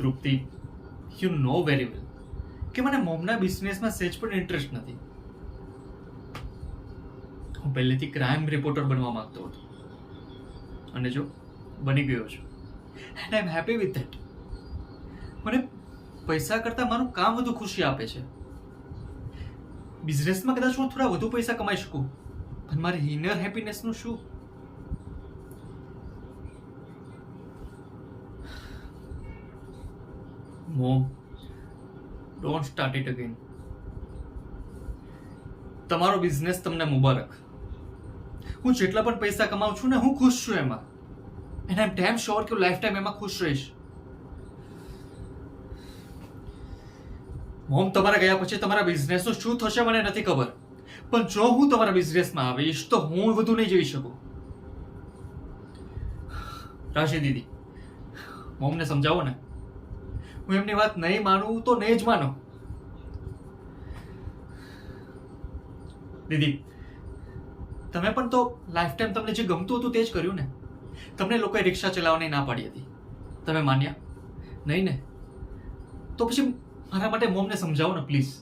Trupti, you know very well કે મને મોમના બિઝનેસમાં સહેજ પણ ઇન્ટરેસ્ટ નથી. હું પહેલેથી ક્રાઇમ રિપોર્ટર બનવા માંગતો હતો અને જો બની ગયો છું, and I am happy with that. મને પૈસા કરતાં મારું કામ વધુ ખુશી આપે છે. બિઝનેસમાં કદાચ હું થોડા વધુ પૈસા કમાઈ શકું, પણ મારી ઇનર હેપીનેસનું શું? Mom, don't start it again. તમારો બિઝનેસ તમને મુબારક. હું જેટલા પણ પૈસા કમાઉં છું ને, હું ખુશ છું એમાં, and I am damn sure કે હું લાઈફ ટાઈમ એમાં ખુશ રહીશ. મોમ, તમારા ગયા પછી તમારા બિઝનેસનું શું થશે મને નથી ખબર, પણ જો હું તમારા બિઝનેસમાં આવીશ તો હું વધુ નહીં જઈ શકું. રાશી દીદી, મોમને સમજાવો ને. હું એમની વાત નહીં માનું તો નહીં જ માનો. દીદી, તમે પણ તો લાઈફ ટાઈમ તમને જે ગમતું હતું તે જ કર્યું ને. તમને લોકોએ રિક્ષા ચલાવવાની ના પાડી હતી, તમે માન્યા નહીં ને? તો પછી મારા માટે મોમને સમજાવો ને પ્લીઝ.